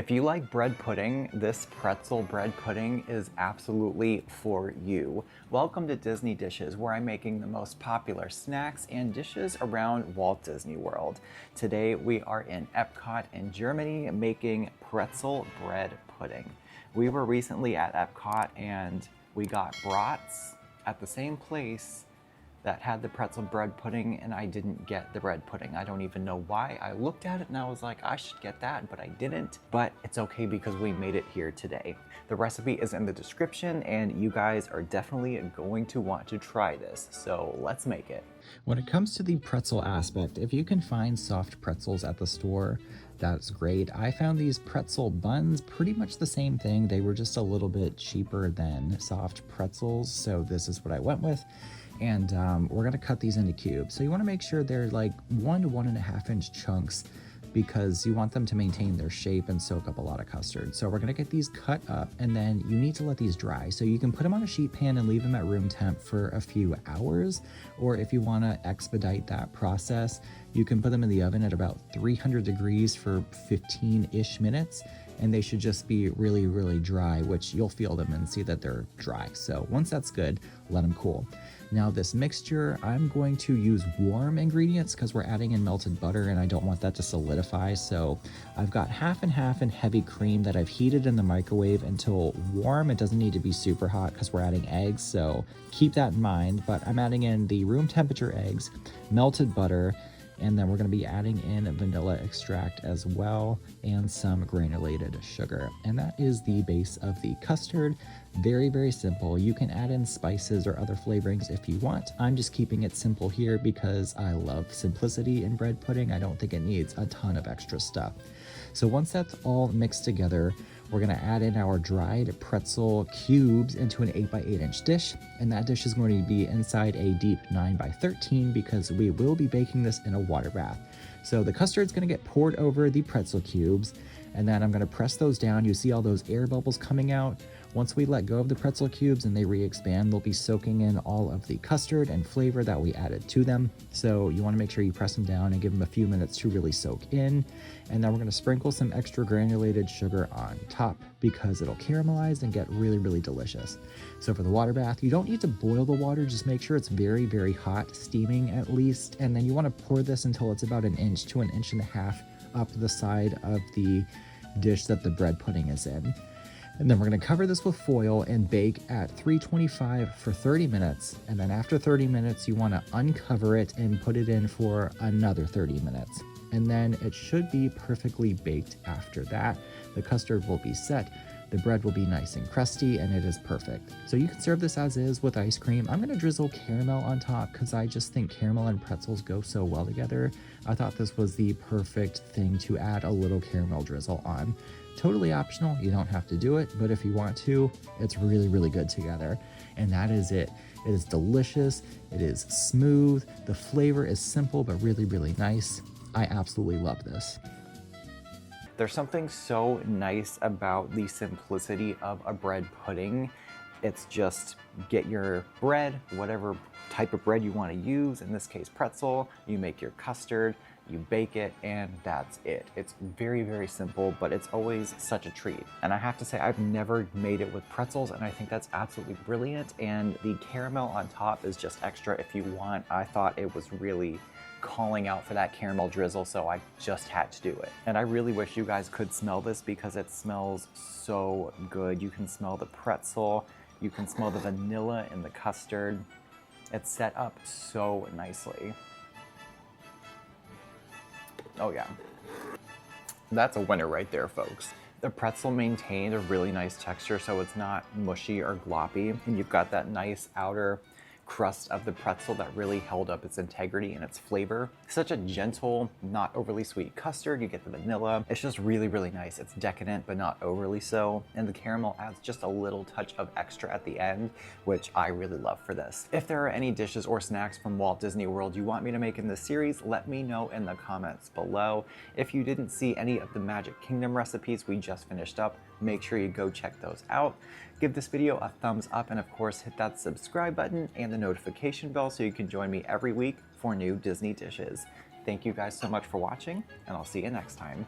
If you like bread pudding, this pretzel bread pudding is absolutely for you. Welcome to Disney Dishes, where I'm making the most popular snacks and dishes around Walt Disney World. Today we are in Epcot in Germany making pretzel bread pudding. We were recently at Epcot and we got brats at the same place that had the pretzel bread pudding, and I didn't get the bread pudding. I don't even know why. I looked at it and I was like, I should get that, but I didn't. But it's okay because we made it here today. The recipe is in the description and you guys are definitely going to want to try this. So let's make it. When it comes to the pretzel aspect, if you can find soft pretzels at the store, that's great. I found these pretzel buns pretty much the same thing. They were just a little bit cheaper than soft pretzels, so this is what I went with. And we're gonna cut these into cubes. So you wanna make sure they're like 1 to 1.5 inch chunks because you want them to maintain their shape and soak up a lot of custard. So we're gonna get these cut up and then you need to let these dry. So you can put them on a sheet pan and leave them at room temp for a few hours, or if you wanna expedite that process, you can put them in the oven at about 300 degrees for 15-ish minutes, and they should just be really, really dry, which you'll feel them and see that they're dry. So once that's good, let them cool. Now this mixture, I'm going to use warm ingredients because we're adding in melted butter and I don't want that to solidify. So I've got half and half and heavy cream that I've heated in the microwave until warm. It doesn't need to be super hot because we're adding eggs, so keep that in mind. But I'm adding in the room temperature eggs, melted butter, and then we're going to be adding in vanilla extract as well and some granulated sugar. And that is the base of the custard. Very, very simple. You can add in spices or other flavorings if you want. I'm just keeping it simple here because I love simplicity in bread pudding. I don't think it needs a ton of extra stuff. So once that's all mixed together, we're gonna add in our dried pretzel cubes into an 8x8 inch dish. And that dish is going to be inside a deep 9x13 because we will be baking this in a water bath. So the custard's gonna get poured over the pretzel cubes, and then I'm gonna press those down. You see all those air bubbles coming out. Once we let go of the pretzel cubes and they re-expand, they'll be soaking in all of the custard and flavor that we added to them. So you wanna make sure you press them down and give them a few minutes to really soak in. And then we're gonna sprinkle some extra granulated sugar on top because it'll caramelize and get really, really delicious. So for the water bath, you don't need to boil the water, just make sure it's very, very hot, steaming at least. And then you wanna pour this until it's about 1 inch to 1.5 inches up the side of the dish that the bread pudding is in. And then we're gonna cover this with foil and bake at 325 for 30 minutes. And then after 30 minutes, you wanna uncover it and put it in for another 30 minutes. And then it should be perfectly baked after that. The custard will be set, the bread will be nice and crusty, and it is perfect. So you can serve this as is with ice cream. I'm gonna drizzle caramel on top because I just think caramel and pretzels go so well together. I thought this was the perfect thing to add a little caramel drizzle on. Totally optional, you don't have to do it, but if you want to, it's really, really good together. And that is it. It is delicious, it is smooth, the flavor is simple but really, really nice. I absolutely love this. There's something so nice about the simplicity of a bread pudding. It's just get your bread, whatever type of bread you want to use, in this case pretzel, you make your custard, you bake it, and that's it. It's very, very simple, but it's always such a treat. And I have to say, I've never made it with pretzels, and I think that's absolutely brilliant. And the caramel on top is just extra if you want. I thought it was really calling out for that caramel drizzle, so I just had to do it. And I really wish you guys could smell this because it smells so good. You can smell the pretzel, you can smell the vanilla in the custard. It's set up so nicely. Oh yeah, that's a winner right there, folks. The pretzel maintained a really nice texture, so it's not mushy or gloppy, and you've got that nice outer crust of the pretzel that really held up its integrity and its flavor. Such a gentle, not overly sweet custard. You get the vanilla. It's just really, really nice. It's decadent, but not overly so. And the caramel adds just a little touch of extra at the end, which I really love for this. If there are any dishes or snacks from Walt Disney World you want me to make in this series, let me know in the comments below. If you didn't see any of the Magic Kingdom recipes we just finished up, make sure you go check those out. Give this video a thumbs up, and of course hit that subscribe button and the notification bell so you can join me every week for new Disney dishes. Thank you guys so much for watching, and I'll see you next time.